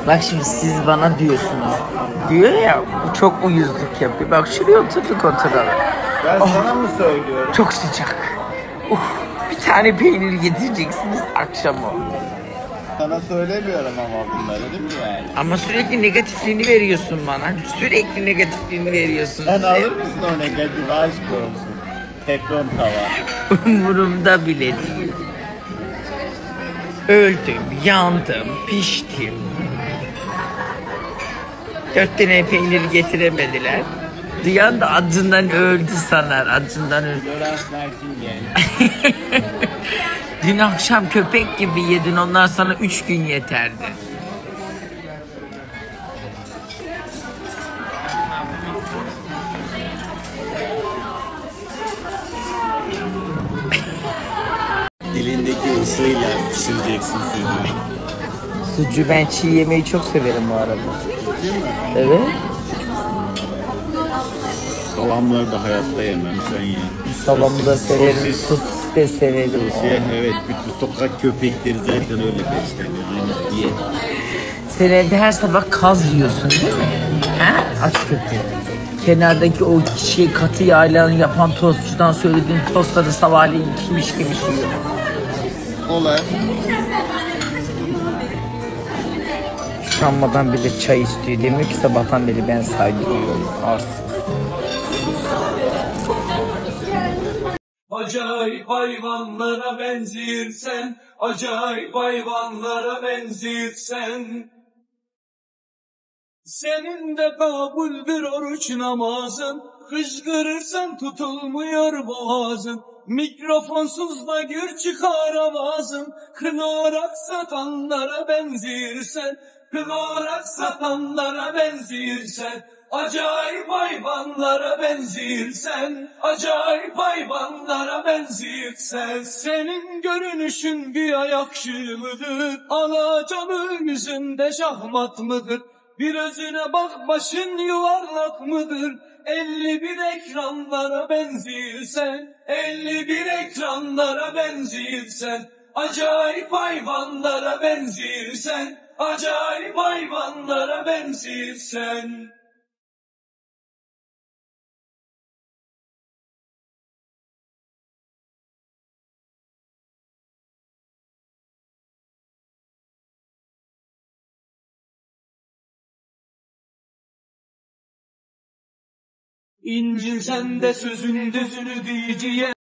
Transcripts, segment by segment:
Bak şimdi siz bana diyorsunuz. Diyor ya bu çok uyuzluk yapıyor. Bak şuraya oturduk oturalım. Ben sana mı söylüyorum? Çok sıcak. Bir tane peynir getireceksiniz akşam o. Sana söylemiyorum ama bunları değil mi yani? Ama sürekli negatifliğini veriyorsun bana. Sürekli negatifliğini veriyorsun. Sen alır mısın o negatif aşk olsun? Teflon tava. Umurumda bile değil. Öldüm, yandım, piştim. 4 tane peynir getiremediler. Duyan da acından öldü sanar, acından öldü. Florence Nightingale. Dün akşam köpek gibi yedin, onlar sana 3 gün yeterdi. Dilindeki ısıyla pişireceksin sucuğu. Sucuğu ben çiğ yemeyi çok severim bu arada. Değil mi? Evet. Salamları da hayatta yemem, sen ye. Salamı da severim, sosis de severim. Evet, bütün sokak köpekleri zaten öyle besleniyor. Aynı diye. Sen evde her sabah kaz yiyorsun değil mi? Ha? Aç köpeği. Kenardaki o katı yağla yapan tostçudan söylediğin tostları sabahleyin kimiş yiyor. Olay. Utanmadan bile çay istiyor. Demiyor ki sabahtan beri ben saydırıyorum. Arsız. Acayip hayvanlara benzirsen, acayip hayvanlara benzirsen. Senin de kabuldür oruç namazın, kışkırırsan tutulmuyor boğazın. Mikrofonsuz da gür çıkar avazın, kınarak satanlara benzirsen, kınarak satanlara benzirsen. Acayip hayvanlara benzirsen, acayip hayvanlara benzirsen. Senin görünüşün güya yakışıklıdır, alacanın yüzünde şahmat mıdır? Bir özüne bak başın yuvarlak mıdır? 51 ekranlara benzirsen, 51 ekranlara benzirsen. Acayip hayvanlara benzirsen, acayip hayvanlara benzirsen. İncin sen de sözün düzünü diyeceğim.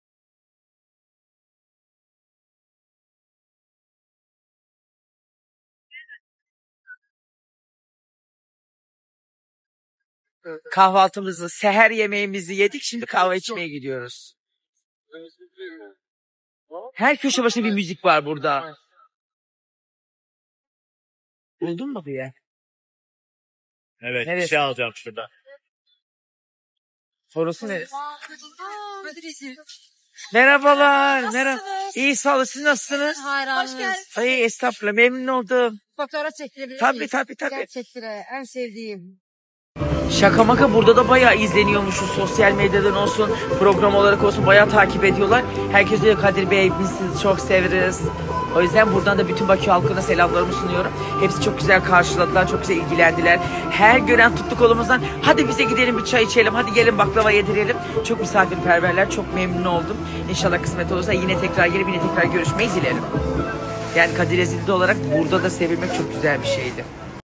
Kahvaltımızı, seher yemeğimizi yedik. Şimdi kahve içmeye gidiyoruz. Her köşe başına bir müzik var burada. Buldun mu bir yer? Evet, Neresi? bir şey alacağım şurada. Sorusu neresi? Merhabalar. Merhaba. İyi sağ olun. Siz nasılsınız? Hayranınız. Hoş geldiniz. Ay estağfurullah. Memnun oldum. Fotoğraf çekilebilir Tabii miyiz? tabii tabii. Gerçekten en sevdiğim. Şaka maka burada da bayağı izleniyormuşuz. Sosyal medyadan olsun, program olarak olsun bayağı takip ediyorlar. Herkes diyor Kadir Bey biz sizi çok severiz. O yüzden buradan da bütün Bakü halkına selamlarımı sunuyorum. Hepsi çok güzel karşıladılar, çok güzel ilgilendiler. Her gören tuttu kolumuzdan. Hadi bize gidelim bir çay içelim, hadi gelin baklava yedirelim. Çok misafirperverler, çok memnun oldum. İnşallah kısmet olursa yine tekrar gelip yine tekrar görüşmeyi dilerim. Yani Kadir Ezildi olarak burada da sevilmek çok güzel bir şeydi.